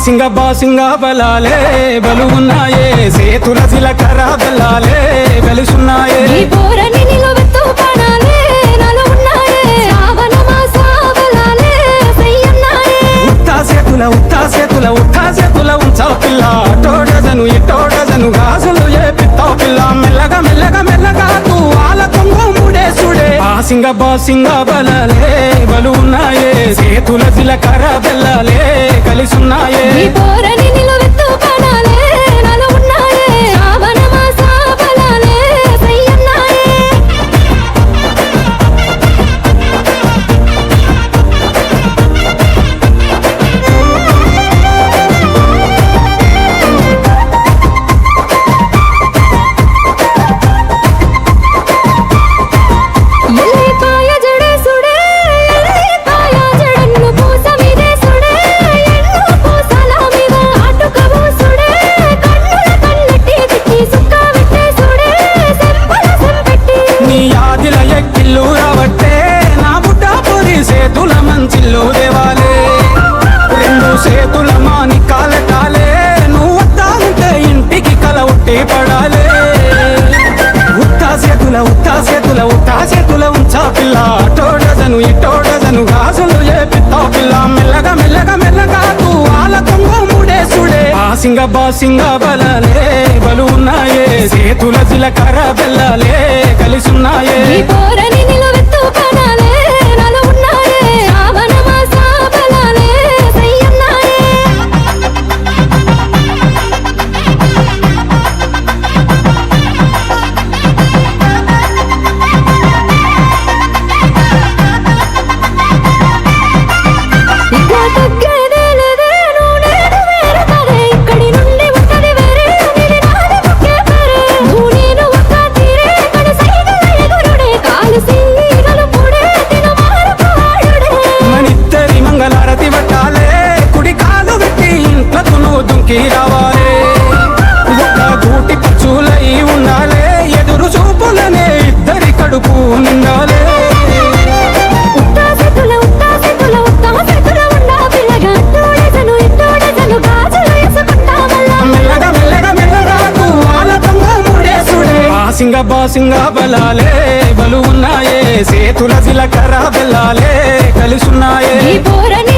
బాసింగ బలాలే బలుగున్నాయే సేతుల జీలకర్ర బెల్లాలే కలిసున్నాయే ఈ పోరని నిలవెత్తు పడాలే నాలో ఉన్నాయే శ్రావణ మాస బలాలే సయ్యన్నాయే ఉత్తా సేతుల ఉంచా పిల్ల అటోడజను ఇటోడజను గాజులు ఏ పిత్తావు పిల్ల మెల్లగా తూ ఆల కొంగు ముడేసుడే బాసింగ బలాలే బలుగున్నాయే సేతుల జీలకర్ర బెల్లాలే కలిసున్నాయే ఈ పోరని నిలవెత్తు పడాలే నాలో ఉన్నాయే శ్రావణ మాస బలాలే సయ్యన్నాయే ఎల్లిపాయ జడేసుడే ఎల్లిపాయ జడన్ను పూస మీదేసుడే ఎన్ను పూసల మీద ఆటుక పూసుడే కన్నుల కన్నెట్టి తిట్టి సుక్క పెట్టేసుడే సెంపల సెంపెట్టి నీ ఆదిల ఎక్కిల్లు రావట్టే నా బుడ్డ పొరి సేతుల మంచిల్లు దేవాలే రెండు సేతుల మాని కాలటాలే నువ్వు వద్దా ఉంటే ఇంటికి కల ఉట్టి పడాలే ఉత్తా సేతుల ఉంచా పిల్ల అటోడజను ఇటోడజను గాజులు ఏ పిత్తావు పిల్ల మెల్లగా తూ ఆల కొంగు ముడేసుడే బాసింగ బలాలే బలున్నాయే సేతుల జీలకర్ర బెల్లాలే కలిసున్నాయే ఈ పోరని నిలవెత్తు పడాలే నాలో ఉన్నాయే శ్రావణ మాస బలాలే సయ్యన్నాయే ఇక తగ్గేదే లేదే నువ్వు నేను వేరు కదే ఇక్కడి నుండి ఉంటది వేరే నీది నాది ఒకే పేరే నువ్వు నేను ఒక్క తీరే కడి సైగల ఎగురుడే కాలు సీగలు పుడే తిన మారకు ఆడుడే మనిద్దరి మంగళారతి పట్టాలే కుడి కాలు పెట్టి ఇంట్లకు నువ్వు దుంకి రావాలే ఒక్క గూటి పచ్చులై ఉండాలే ఎదురు చూపులనే ఇద్దరి కడుపు నిండాలే ఉత్తా సేతుల ఉండా పిల్లగా అట్టోడజను ఇట్టోడజను గాజులు వేసుకుంటా మళ్ళా మెల్లగా తూ ఆల కొంగు ముడేసుడే బాసింగ బలాలే బలున్నాయే సేతుల జీలకర్ర బెల్లాలే కలిసున్నాయే ఈ పోరని